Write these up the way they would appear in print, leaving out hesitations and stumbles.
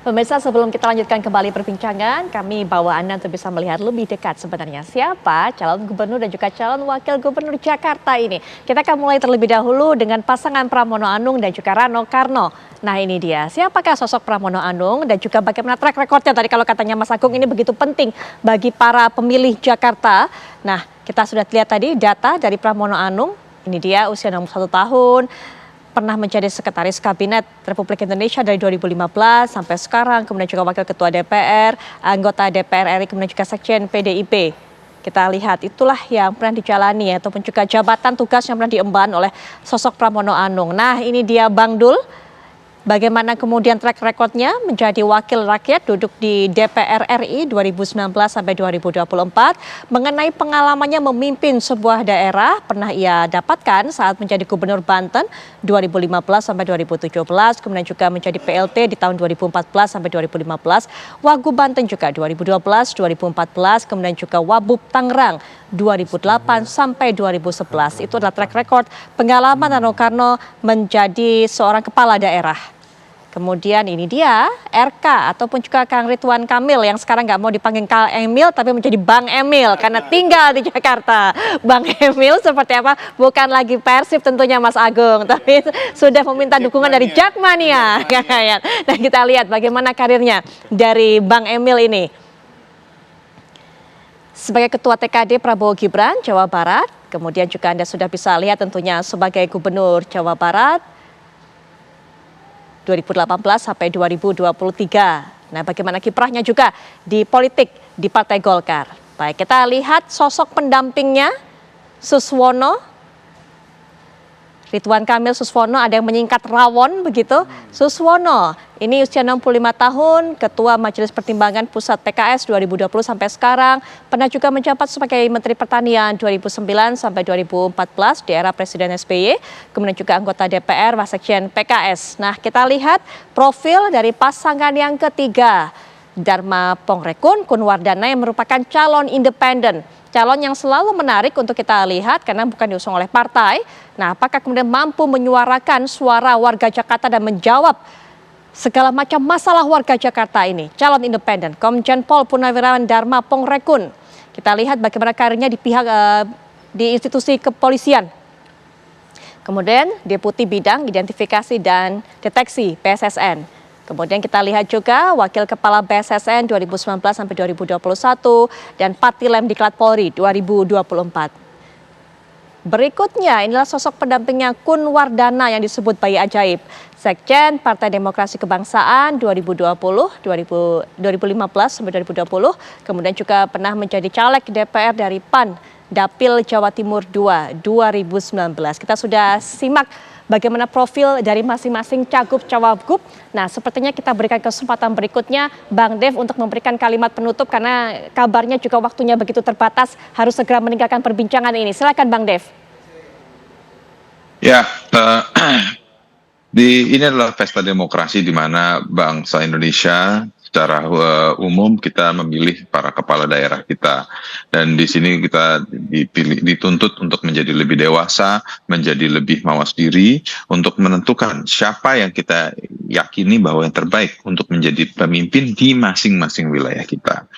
Pemirsa, sebelum kita lanjutkan kembali perbincangan, kami bawa Anda untuk bisa melihat lebih dekat sebenarnya siapa calon gubernur dan juga calon wakil gubernur Jakarta ini. Kita akan mulai terlebih dahulu dengan pasangan Pramono Anung dan juga Rano Karno. Nah ini dia, siapakah sosok Pramono Anung dan juga bagaimana track recordnya tadi kalau katanya Mas Agung ini begitu penting bagi para pemilih Jakarta. Nah kita sudah lihat tadi data dari Pramono Anung, ini dia usia 61 tahun. Pernah menjadi sekretaris kabinet Republik Indonesia dari 2015 sampai sekarang, kemudian juga wakil ketua DPR, anggota DPR RI, kemudian juga sekjen PDIP. Kita lihat itulah yang pernah dijalani ataupun juga jabatan tugas yang pernah diemban oleh sosok Pramono Anung. Nah ini dia Bang Dul. Bagaimana kemudian track recordnya menjadi wakil rakyat duduk di DPR RI 2019 sampai 2024. Mengenai pengalamannya memimpin sebuah daerah pernah ia dapatkan saat menjadi gubernur Banten 2015 sampai 2017. Kemudian juga menjadi PLT di tahun 2014 sampai 2015. Wagub Banten juga 2012, 2014. Kemudian juga Wabub Tangerang 2008 sampai 2011. Itu adalah track record pengalaman Rano Karno menjadi seorang kepala daerah. Kemudian ini dia RK ataupun juga Kang Ridwan Kamil yang sekarang nggak mau dipanggil Kang Emil tapi menjadi Bang Emil karena tinggal di Jakarta. Bang Emil seperti apa? Bukan lagi Persib tentunya Mas Agung, tapi sudah meminta dukungan dari Jakmania. Nah kita lihat bagaimana karirnya dari Bang Emil ini. Sebagai Ketua TKD Prabowo Gibran Jawa Barat, kemudian juga Anda sudah bisa lihat tentunya sebagai Gubernur Jawa Barat 2018 sampai 2023. Nah, bagaimana kiprahnya juga di politik di Partai Golkar. Baik, kita lihat sosok pendampingnya Suswono. Ridwan Kamil Suswono, ada yang menyingkat Rawon begitu. Suswono, ini usia 65 tahun, Ketua Majelis Pertimbangan Pusat PKS 2020 sampai sekarang. Pernah juga menjabat sebagai Menteri Pertanian 2009 sampai 2014 di era Presiden SBY. Kemudian juga anggota DPR, Wasekjen PKS. Nah kita lihat profil dari pasangan yang ketiga. Dharma Pongrekun Kunwardana yang merupakan calon independen. Calon yang selalu menarik untuk kita lihat karena bukan diusung oleh partai. Nah, apakah kemudian mampu menyuarakan suara warga Jakarta dan menjawab segala macam masalah warga Jakarta ini. Calon independen, Komjen Pol Purnawirawan Dharma Pongrekun. Kita lihat bagaimana karirnya di pihak di institusi kepolisian. Kemudian Deputi Bidang Identifikasi dan Deteksi PSSN. Kemudian kita lihat juga Wakil Kepala BSSN 2019 sampai 2021 dan Patilem Diklat Polri 2024. Berikutnya inilah sosok pendampingnya Kunwardana yang disebut bayi ajaib. Sekjen Partai Demokrasi Kebangsaan 2015 sampai 2020. Kemudian juga pernah menjadi caleg DPR dari PAN Dapil Jawa Timur 2 2019. Kita sudah simak bagaimana profil dari masing-masing cagup cawagup. Nah, sepertinya kita berikan kesempatan berikutnya Bang Dev untuk memberikan kalimat penutup karena kabarnya juga waktunya begitu terbatas, harus segera meninggalkan perbincangan ini. Silakan Bang Dev. Ya, ini adalah pesta demokrasi di mana bangsa Indonesia secara umum kita memilih para kepala daerah kita, dan di sini kita dituntut untuk menjadi lebih dewasa, menjadi lebih mawas diri untuk menentukan siapa yang kita yakini bahwa yang terbaik untuk menjadi pemimpin di masing-masing wilayah kita.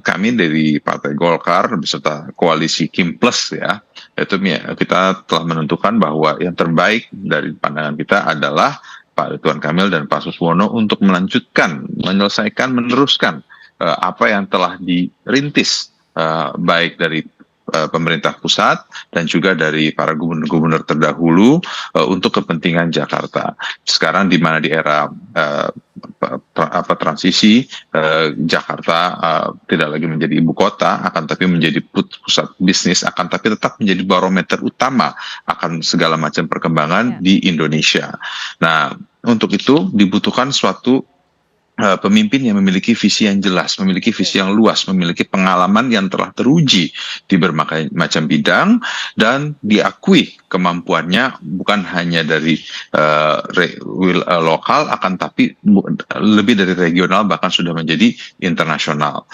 Kami dari Partai Golkar beserta koalisi Kim Plus ya, itu kita telah menentukan bahwa yang terbaik dari pandangan kita adalah Pak Ridwan Kamil dan Pak Suswono untuk melanjutkan, meneruskan apa yang telah dirintis baik dari pemerintah pusat dan juga dari para gubernur-gubernur terdahulu untuk kepentingan Jakarta. Sekarang di mana di era transisi, Jakarta tidak lagi menjadi ibu kota, akan tapi menjadi pusat bisnis, akan tapi tetap menjadi barometer utama akan segala macam perkembangan di Indonesia. Nah, untuk itu dibutuhkan suatu pemimpin yang memiliki visi yang jelas, memiliki visi yang luas, memiliki pengalaman yang telah teruji di berbagai macam bidang dan diakui kemampuannya bukan hanya dari lokal, akan tapi lebih dari regional, bahkan sudah menjadi internasional.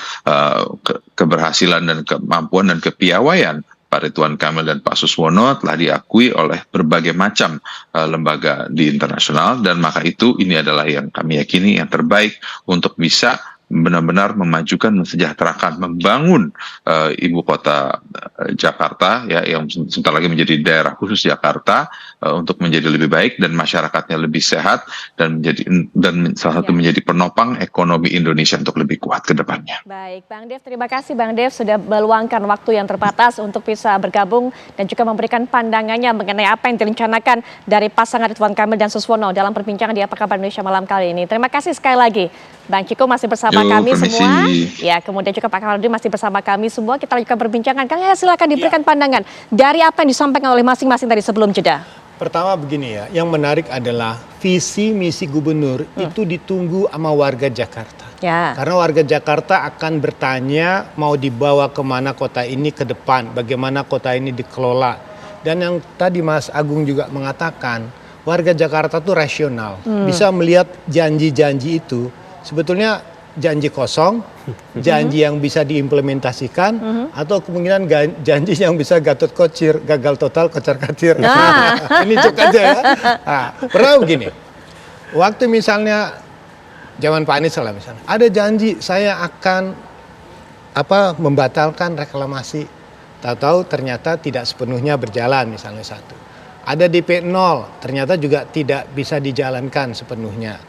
Keberhasilan dan kemampuan dan kepiawaian Pak Ridwan Kamil dan Pak Suswono telah diakui oleh berbagai macam lembaga di internasional, dan maka itu ini adalah yang kami yakini yang terbaik untuk bisa benar-benar memajukan, mensejahterakan, membangun ibu kota Jakarta ya, yang sebentar lagi menjadi daerah khusus Jakarta, untuk menjadi lebih baik dan masyarakatnya lebih sehat, dan salah satu menjadi penopang ekonomi Indonesia untuk lebih kuat ke depannya. Baik, Bang Dev, terima kasih Bang Dev sudah meluangkan waktu yang terbatas untuk bisa bergabung dan juga memberikan pandangannya mengenai apa yang direncanakan dari pasangan Ridwan Kamil dan Suswono dalam perbincangan di Apa Kabar Indonesia malam kali ini. Terima kasih sekali lagi. Bang Ciko masih bersama kami permisi. semua. Ya, kemudian juga Pak Kamarudin masih bersama kami semua. Kita lanjutkan perbincangan. Kang Yahya, silakan diberikan pandangan dari apa yang disampaikan oleh masing-masing tadi sebelum jeda. Pertama begini ya, yang menarik adalah visi misi gubernur itu ditunggu sama warga Jakarta. Ya. Karena warga Jakarta akan bertanya mau dibawa kemana kota ini ke depan, bagaimana kota ini dikelola. Dan yang tadi Mas Agung juga mengatakan, warga Jakarta tuh rasional, bisa melihat janji-janji itu sebetulnya janji kosong, janji yang bisa diimplementasikan, atau kemungkinan janji yang bisa Gatot Kocir, gagal total, kocar kacir. Ini cek aja ya. Nah, pernah begini, waktu misalnya zaman Pak Anies lah misalnya, ada janji saya akan membatalkan reklamasi, tahu-tahu ternyata tidak sepenuhnya berjalan misalnya satu. Ada DP 0, ternyata juga tidak bisa dijalankan sepenuhnya.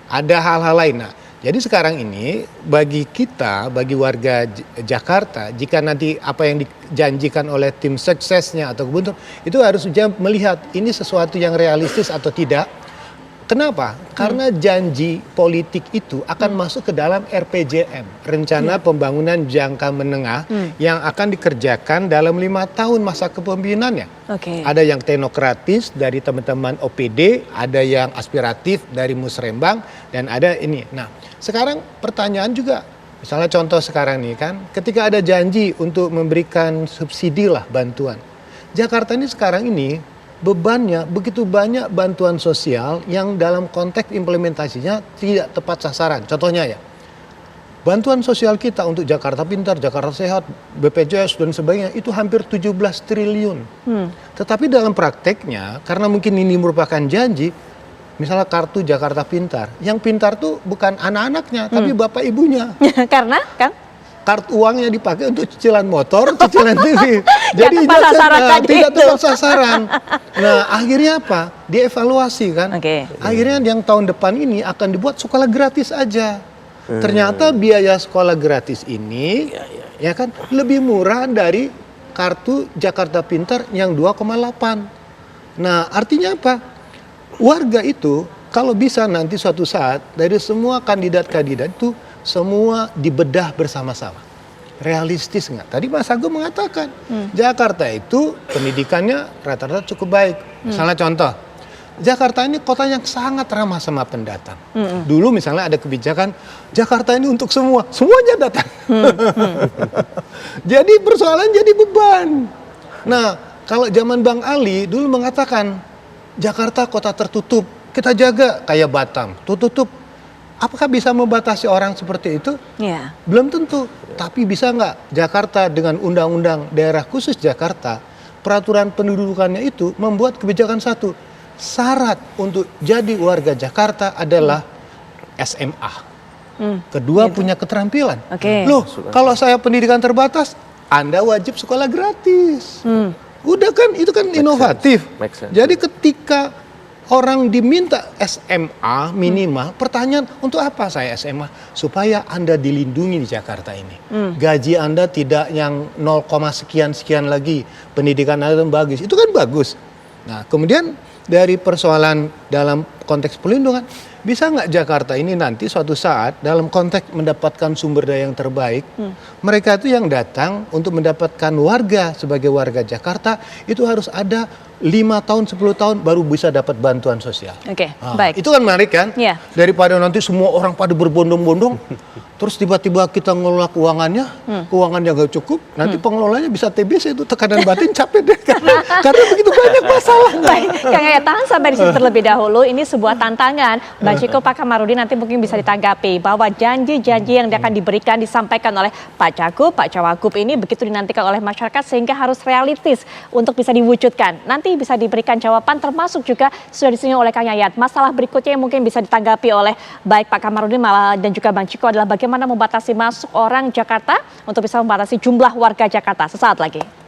Ada hal-hal lain. Nah, jadi sekarang ini bagi kita, bagi warga Jakarta, jika nanti apa yang dijanjikan oleh tim suksesnya atau gubernur, itu harus melihat ini sesuatu yang realistis atau tidak. Kenapa? Karena janji politik itu akan masuk ke dalam RPJM, Rencana Pembangunan Jangka Menengah, yang akan dikerjakan dalam 5 tahun masa kepemimpinannya. Ada yang teknokratis dari teman-teman OPD, ada yang aspiratif dari Musrembang, dan ada ini. Nah, sekarang pertanyaan juga, misalnya contoh sekarang nih kan, ketika ada janji untuk memberikan subsidi lah, bantuan. Jakarta ini sekarang ini bebannya begitu banyak bantuan sosial yang dalam konteks implementasinya tidak tepat sasaran. Contohnya ya, bantuan sosial kita untuk Jakarta Pintar, Jakarta Sehat, BPJS dan sebagainya itu hampir 17 triliun. Tetapi dalam prakteknya, karena mungkin ini merupakan janji, misalnya kartu Jakarta Pintar, yang pintar tuh bukan anak-anaknya, tapi bapak ibunya. Karena kan? Kartu uangnya dipakai untuk cicilan motor, cicilan TV. Jadi tepat sasaran tidak tepat sasaran. Nah, akhirnya apa? Dievaluasi kan. Akhirnya yang tahun depan ini akan dibuat sekolah gratis aja. Ternyata biaya sekolah gratis ini ya kan lebih murah dari kartu Jakarta Pintar yang 2,8. Nah, artinya apa? Warga itu kalau bisa nanti suatu saat dari semua kandidat-kandidat itu semua dibedah bersama-sama. Realistis nggak? Tadi Mas Agung mengatakan Jakarta itu pendidikannya rata-rata cukup baik. Misalnya contoh, Jakarta ini kota yang sangat ramah sama pendatang. Dulu misalnya ada kebijakan Jakarta ini untuk semua, semuanya datang. Jadi persoalan jadi beban. Nah, kalau zaman Bang Ali dulu mengatakan Jakarta kota tertutup, kita jaga kayak Batam, tutup. Apakah bisa membatasi orang seperti itu? Ya. Belum tentu. Tapi bisa nggak Jakarta dengan undang-undang daerah khusus Jakarta, peraturan pendudukannya itu membuat kebijakan satu. Syarat untuk jadi warga Jakarta adalah SMA. Kedua punya keterampilan. Loh, kalau saya pendidikan terbatas, Anda wajib sekolah gratis. Udah kan, itu kan inovatif. Jadi ketika orang diminta SMA minimal, pertanyaan untuk apa saya SMA? Supaya Anda dilindungi di Jakarta ini. Gaji Anda tidak yang 0, sekian lagi. Pendidikan Anda bagus. Itu kan bagus. Nah, kemudian dari persoalan dalam konteks perlindungan, bisa nggak Jakarta ini nanti suatu saat dalam konteks mendapatkan sumber daya yang terbaik, mereka itu yang datang untuk mendapatkan warga sebagai warga Jakarta, itu harus ada tahun, 10 tahun baru bisa dapat bantuan sosial. Oke, Ah, baik. Itu kan menarik kan? Iya. Daripada nanti semua orang pada berbondong-bondong, terus tiba-tiba kita ngelola keuangannya, keuangannya nggak cukup, nanti pengelolanya bisa TBC itu tekanan batin capek deh karena begitu banyak masalah. Baik, Kang Yayat, tahan sampai di situ terlebih dahulu. Ini sebuah tantangan. Bang Ciko, Pak Kamarudin nanti mungkin bisa ditanggapi bahwa janji-janji yang akan diberikan disampaikan oleh Pak Cagup, Pak Cawagup ini begitu dinantikan oleh masyarakat sehingga harus realistis untuk bisa diwujudkan. Nanti bisa diberikan jawaban termasuk juga sudah disinggung oleh Kang Yayat. Masalah berikutnya yang mungkin bisa ditanggapi oleh baik Pak Kamarudin dan juga Bang Ciko adalah bagaimana membatasi masuk orang Jakarta untuk bisa membatasi jumlah warga Jakarta. Sesaat lagi.